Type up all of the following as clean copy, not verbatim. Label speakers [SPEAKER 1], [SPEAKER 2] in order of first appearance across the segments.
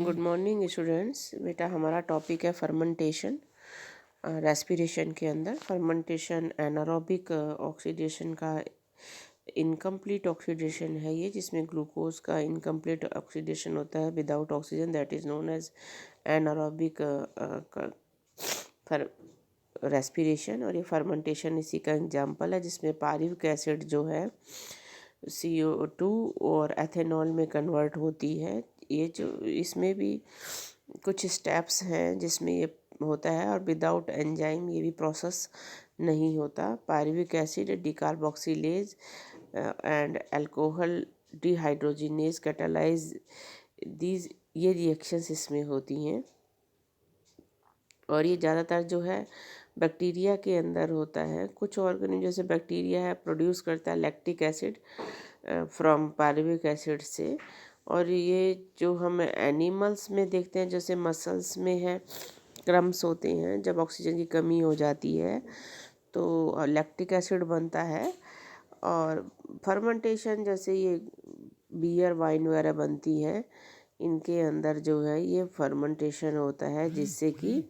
[SPEAKER 1] Good morning students. बेटा हमारा topic है फर्मेंटेशन। रेस्पिरेशन के अंदर फर्मेंटेशन एनारोबिक ऑक्सीडेशन का इनकम्प्लीट ऑक्सीडेशन है ये, जिसमें ग्लूकोज का इनकम्प्लीट ऑक्सीडेशन होता है without oxygen, that is known as anaerobic respiration. और ये फर्मेंटेशन इसी का एग्जाम्पल है, जिसमें पारिक एसिड जो है CO2 और एथेनॉल में कन्वर्ट होती है। ये जो इसमें भी कुछ स्टेप्स हैं जिसमें ये होता है, और विदाउट एंजाइम ये भी प्रोसेस नहीं होता। Pyruvic acid decarboxylase and alcohol dehydrogenase catalyse these, ये रिएक्शंस इसमें होती हैं। और ये ज़्यादातर जो है बैक्टीरिया के अंदर होता है। कुछ ऑर्गेनिज्म जैसे बैक्टीरिया है प्रोड्यूस करता है lactic acid from pyruvic acid से। और ये जो हम एनिमल्स में देखते हैं, जैसे मसल्स में है क्रम्स होते हैं, जब ऑक्सीजन की कमी हो जाती है तो लैक्टिक एसिड बनता है। और फर्मेंटेशन जैसे ये बियर वाइन वगैरह बनती है, इनके अंदर जो है ये फर्मेंटेशन होता है, जिससे कि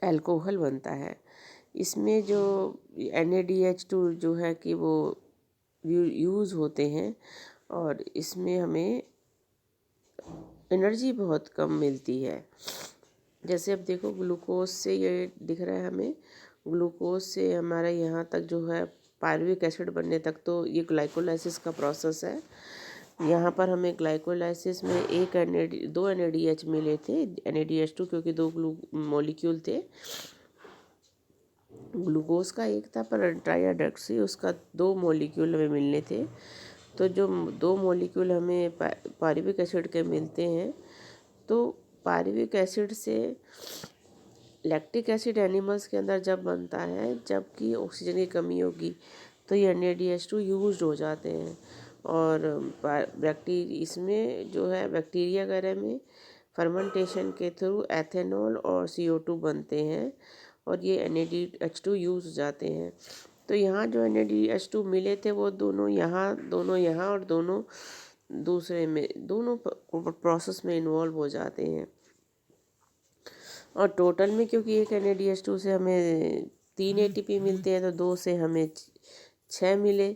[SPEAKER 1] अल्कोहल बनता है। इसमें जो NaDH2 जो है कि वो यूज़ होते हैं, और इसमें हमें एनर्जी बहुत कम मिलती है। जैसे अब देखो ग्लूकोज से ये दिख रहा है हमें, ग्लूकोज से हमारे यहाँ तक जो है पायरुविक एसिड बनने तक तो ये ग्लाइकोलाइसिस का प्रोसेस है। यहाँ पर हमें ग्लाइकोलाइसिस में दो NaDH मिले थे, NaDH2, क्योंकि दो मॉलिक्यूल थे। ग्लूकोज का एक था, पर ट्राइहाइड्रॉक्सी उसका दो मॉलिक्यूल हमें मिलने थे। तो जो दो मॉलिक्यूल हमें पायरुविक एसिड के मिलते हैं, तो पायरुविक एसिड से लैक्टिक एसिड एनिमल्स के अंदर जब बनता है, जबकि ऑक्सीजन की कमी होगी, तो ये NaDH2 यूज्ड हो जाते हैं। और इसमें जो है बैक्टीरिया वगैरह में फर्मेंटेशन के थ्रू एथेनॉल और CO2 बनते हैं, और ये NaDH2 यूज हो जाते हैं। तो यहाँ जो NaDH2 मिले थे वो दोनों यहाँ और दोनों दूसरे में, दोनों प्रोसेस में इन्वॉल्व हो जाते हैं। और टोटल में क्योंकि एक NaDH2 से हमें 3 ATP मिलते हैं, तो 2 से हमें 6 मिले,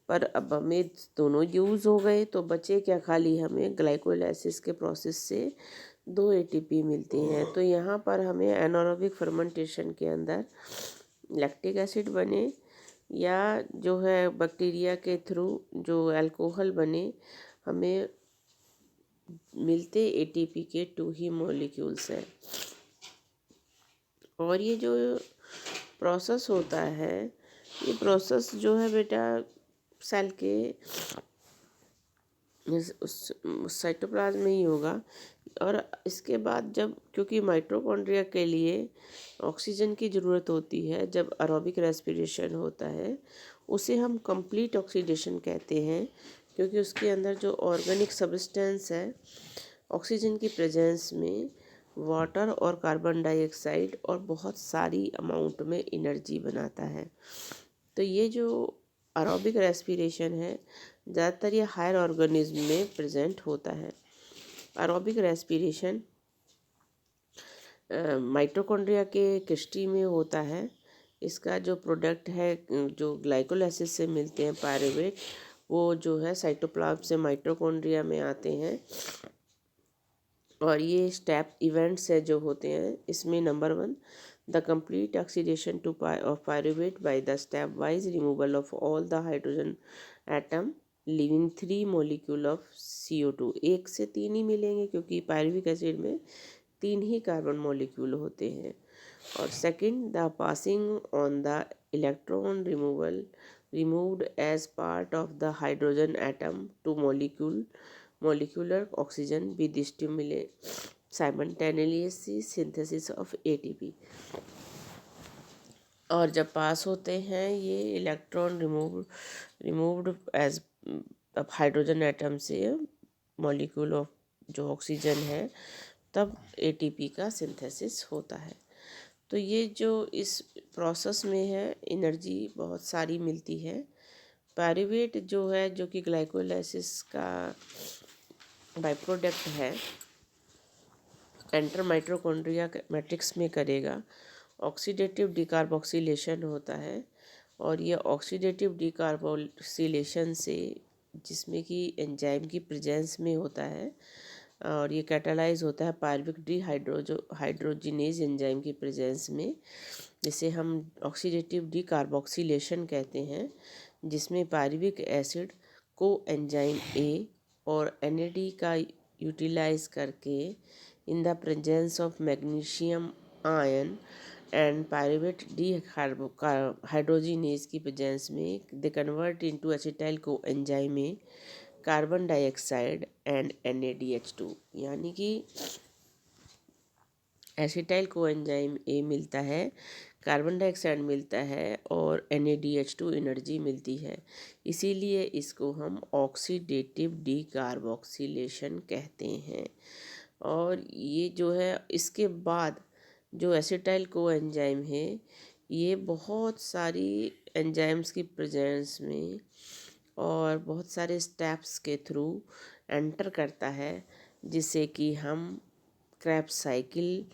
[SPEAKER 1] पर अब हमें दोनों यूज़ हो गए, तो बचे क्या, खाली हमें ग्लाइकोलाइसिस के प्रोसेस से 2 ATP मिलती हैं। तो यहाँ पर हमें एनारोबिक फर्मेंटेशन के अंदर लैक्टिक एसिड बने, या जो है बैक्टीरिया के थ्रू जो अल्कोहल बने, हमें मिलते ATP के 2 ही मॉलिक्यूल्स हैं। और ये जो प्रोसेस होता है, ये प्रोसेस जो है बेटा सेल के साइटोप्लाज्म में ही होगा। और इसके बाद जब, क्योंकि माइटोकॉन्ड्रिया के लिए ऑक्सीजन की ज़रूरत होती है, जब एरोबिक रेस्पिरेशन होता है उसे हम कंप्लीट ऑक्सीडेशन कहते हैं, क्योंकि उसके अंदर जो ऑर्गेनिक सब्सटेंस है, ऑक्सीजन की प्रेजेंस में वाटर और कार्बन डाइऑक्साइड और बहुत सारी अमाउंट में एनर्जी बनाता है। तो ये जो एरोबिक रेस्पिरेशन है, ज़्यादातर ये हायर ऑर्गेनिज्म में प्रेजेंट होता है। एरोबिक रेस्पिरेशन माइटोकॉन्ड्रिया के किस्टी में होता है। इसका जो प्रोडक्ट है, जो ग्लाइकोलाइसिस से मिलते हैं पायरुवेट, वो जो है साइटोप्लाज्म से माइटोकॉन्ड्रिया में आते हैं। और ये स्टेप इवेंट्स है जो होते हैं, इसमें number 1, the complete oxidation of pyruvate by the step wise removal of all the hydrogen atom living 3 molecule of CO2। 1 से 3 ही मिलेंगे, क्योंकि पायरुविक एसिड में 3 ही कार्बन मॉलिक्यूल होते हैं। और second, the passing on the electron removed as part of the hydrogen atom to molecular oxygen with stimulate simultaneously synthesis of ATP। और जब पास होते हैं ये electron removed as hydrogen atom से मॉलिक्यूल ऑफ जो ऑक्सीजन है, तब ATP का सिंथेसिस होता है। तो ये जो इस प्रोसेस में है, एनर्जी बहुत सारी मिलती है। पायरुवेट जो है, जो कि ग्लाइकोलाइसिस का बाई प्रोडक्ट है एंटर माइटोकॉन्ड्रिया मैट्रिक्स में करेगा, ऑक्सीडेटिव डिकार्बोक्सिलेशन होता है। और ये ऑक्सीडेटिव डिकार्बोक्सिलेशन से, जिसमें कि एंजाइम की प्रेजेंस में होता है, और ये कैटालाइज होता है पायरुविक हाइड्रोजिनेज एंजाइम की प्रेजेंस में, जिसे हम ऑक्सीडेटिव डिकार्बोक्सिलेशन कहते हैं, जिसमें पायरुविक एसिड को एंजाइम ए और NAD का यूटिलाइज करके in the presence of magnesium ion and pyruvate hydrogenase की प्रेजेंस में दे कन्वर्ट इनटू एसिटाइल को enzyme A carbon dioxide and NaDH2, यानी कि एसिटाइल को एंजाइम ए मिलता है, कार्बन डाइऑक्साइड मिलता है और NaDH2 एनर्जी मिलती है। इसीलिए इसको हम ऑक्सीडेटिव डिकार्बोक्सिलेशन कहते हैं। और ये जो है, इसके बाद जो एसिटाइल को एंजाइम है, ये बहुत सारी एंजाइम्स की प्रेजेंस में और बहुत सारे स्टेप्स के थ्रू एंटर करता है, जिसे कि हम क्रेब्स साइकिल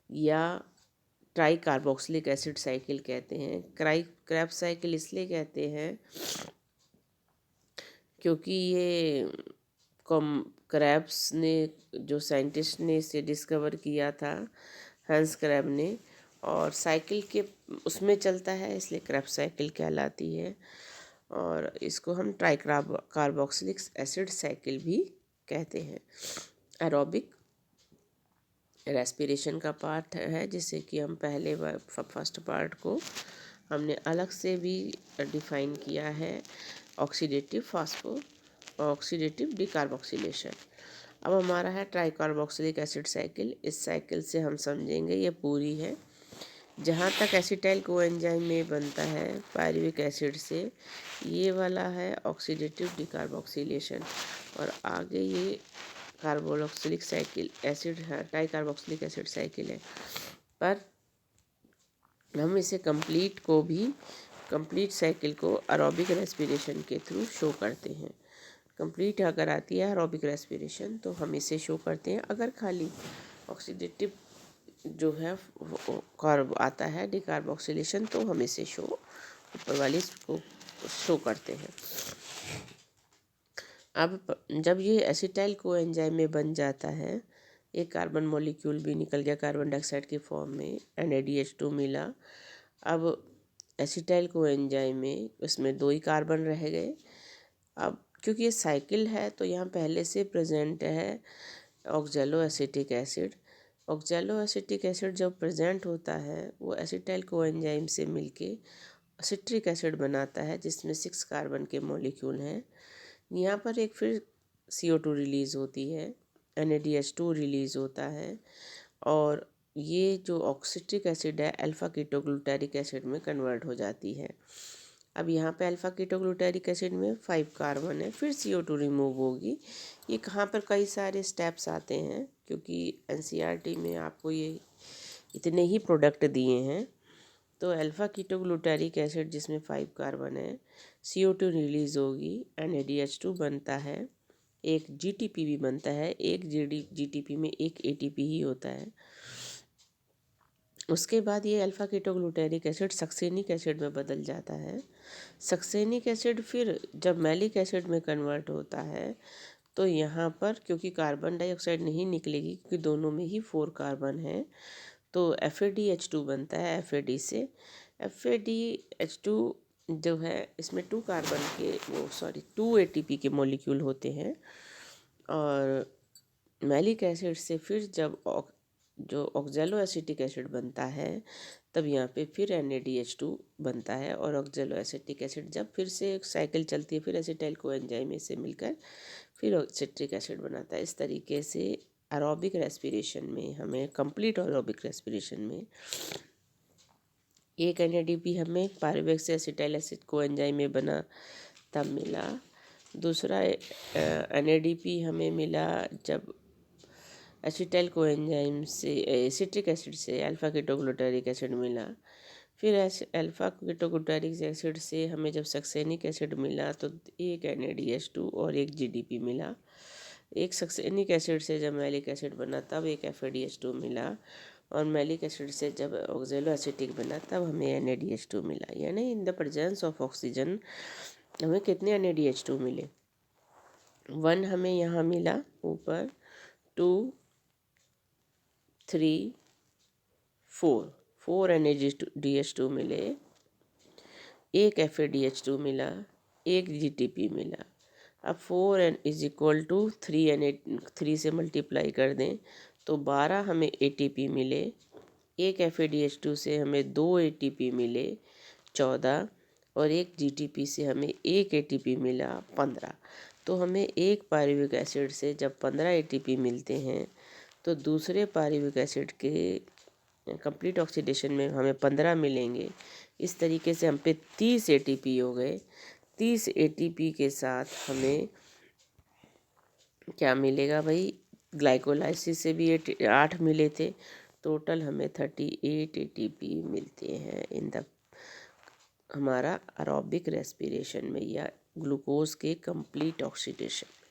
[SPEAKER 1] या ट्राई कार्बोक्सिलिक एसिड साइकिल कहते हैं। क्रेब्स साइकिल इसलिए कहते हैं क्योंकि ये क्रेब्स ने, जो साइंटिस्ट ने इसे डिस्कवर किया था, हंस क्रैब ने, और साइकिल के उसमें चलता है, इसलिए क्रैब साइकिल कहलाती है। और इसको हम ट्राई कार्बोक्सिलिक एसिड साइकिल भी कहते हैं। एरोबिक रेस्पिरेशन का पार्ट है, जिससे कि हम पहले फर्स्ट पार्ट को हमने अलग से भी डिफाइन किया है, ऑक्सीडेटिव डिकार्बोक्सिलेशन। अब हमारा है ट्राई कार्बोक्सिलिक एसिड साइकिल। इस साइकिल से हम समझेंगे ये पूरी है। जहाँ तक एसिटाइल कोएंजाइम में बनता है पायरुविक एसिड से, ये वाला है ऑक्सीडेटिव डिकार्बोक्सिलेशन, और आगे ये कार्बोक्सिलिक साइकिल एसिड है, ट्राई कार्बोक्सिलिक एसिड साइकिल है। पर हम इसे कंप्लीट साइकिल को एरोबिक रेस्पिरेशन के थ्रू शो करते हैं। कंप्लीट अगर आती है एरोबिक रेस्पिरेशन तो हम इसे शो करते हैं। अगर खाली ऑक्सीडेटिव जो है कार्ब आता है डिकार्बोक्सिलेशन, तो हम इसे ऊपर वाली को शो करते हैं। अब जब ये एसिटाइल को एंजाइम में बन जाता है, एक कार्बन मॉलिक्यूल भी निकल गया कार्बन डाइऑक्साइड के फॉर्म में, NaDH2 मिला। अब एसिटाइल को एंजाइम में उसमें 2 ही कार्बन रह गए। अब क्योंकि ये साइकिल है, तो यहाँ पहले से प्रेजेंट है ऑक्जेलो एसिटिक एसिड। ऑक्जेलो एसिटिक एसिड जब प्रेजेंट होता है, वो एसिटाइल को एंजाइम से मिलके सिट्रिक एसिड बनाता है, जिसमें 6 कार्बन के मॉलिक्यूल हैं। यहाँ पर एक फिर CO2 रिलीज़ होती है, NaDH2 रिलीज़ होता है, और ये जो ऑक्सीटिक एसिड है अल्फ़ा कीटोग्लूटारिक एसिड में कन्वर्ट हो जाती है। अब यहाँ पे अल्फ़ा कीटोग्लूटारिक एसिड में 5 कार्बन है, फिर CO2 रिमूव होगी। ये कहाँ पर कई सारे स्टेप्स आते हैं, क्योंकि NCERT में आपको ये इतने ही प्रोडक्ट दिए हैं। तो अल्फ़ा कीटोग्लूटारिक एसिड जिसमें 5 कार्बन है, CO2 रिलीज़ होगी, NaDH2 बनता है, एक GTP भी बनता है। एक GTP में एक ATP ही होता है। उसके बाद ये alpha ketoglutaric acid succinic acid में बदल जाता है। सक्सेनिक एसिड फिर जब मैलिक एसिड में कन्वर्ट होता है, तो यहाँ पर क्योंकि कार्बन डाइऑक्साइड नहीं निकलेगी, क्योंकि दोनों में ही 4 कार्बन है, तो FADH2 बनता है। FADH2 जो है, इसमें 2 कार्बन के 2 ATP के मॉलिक्यूल होते हैं। और मैलिक एसिड से फिर जब जो ऑक्जेलो एसिटिक एसिड बनता है, तब यहाँ पे फिर NaDH2 बनता है। और ऑक्जेलो एसिटिक एसिड जब फिर से एक साइकिल चलती है, फिर एसिटाइल को एंजाइम से मिलकर फिर सिट्रिक एसिड बनाता है। इस तरीके से एरोबिक रेस्पिरेशन में हमें, कंप्लीट एरोबिक रेस्पिरेशन में, एक NADP हमें पायरुवेट से एसिटाइल एसिड को एंजाइम में बना तब मिला। दूसरा NADP हमें मिला जब एसिटाइल को एंजाइम से सिट्रिक एसिड से अल्फ़ा कीटोग्लूटारिक एसिड मिला। फिर अल्फ़ा कीटोग्लूटारिक एसिड से हमें जब सक्सेनिक एसिड मिला, तो एक NaDH2 और एक GDP मिला। एक सक्सेनिक एसिड से जब मैलिक एसिड बना तब एक FADH2 मिला, और मैलिक एसिड से जब ऑक्जेलो एसिटिक बना तब हमें NaDH2 मिला। यानी इन द प्रेजेंस ऑफ ऑक्सीजन हमें कितने NaDH2 मिले? 1 हमें यहाँ मिला ऊपर, 2 3 4 NaDH2 मिले, एक FADH2 मिला, एक GTP मिला। अब 4n इज इक्वल टू 3 से मल्टीप्लाई कर दें तो 12 हमें ATP मिले, एक FADH2 से हमें 2 ATP मिले 14, और एक GTP से हमें एक ATP मिला 15। तो हमें एक पायरुविक एसिड से जब 15 ATP मिलते हैं तो दूसरे पायरुविक एसिड के कंप्लीट ऑक्सीडेशन में हमें 15 मिलेंगे। इस तरीके से हम पे 30 ATP हो गए। 30 ATP के साथ हमें क्या मिलेगा भाई? ग्लाइकोलाइसिस से भी 8 मिले थे, टोटल हमें 38 ATP मिलते हैं इन द हमारा एरोबिक रेस्पिरेशन में या ग्लूकोज के कंप्लीट ऑक्सीडेशन।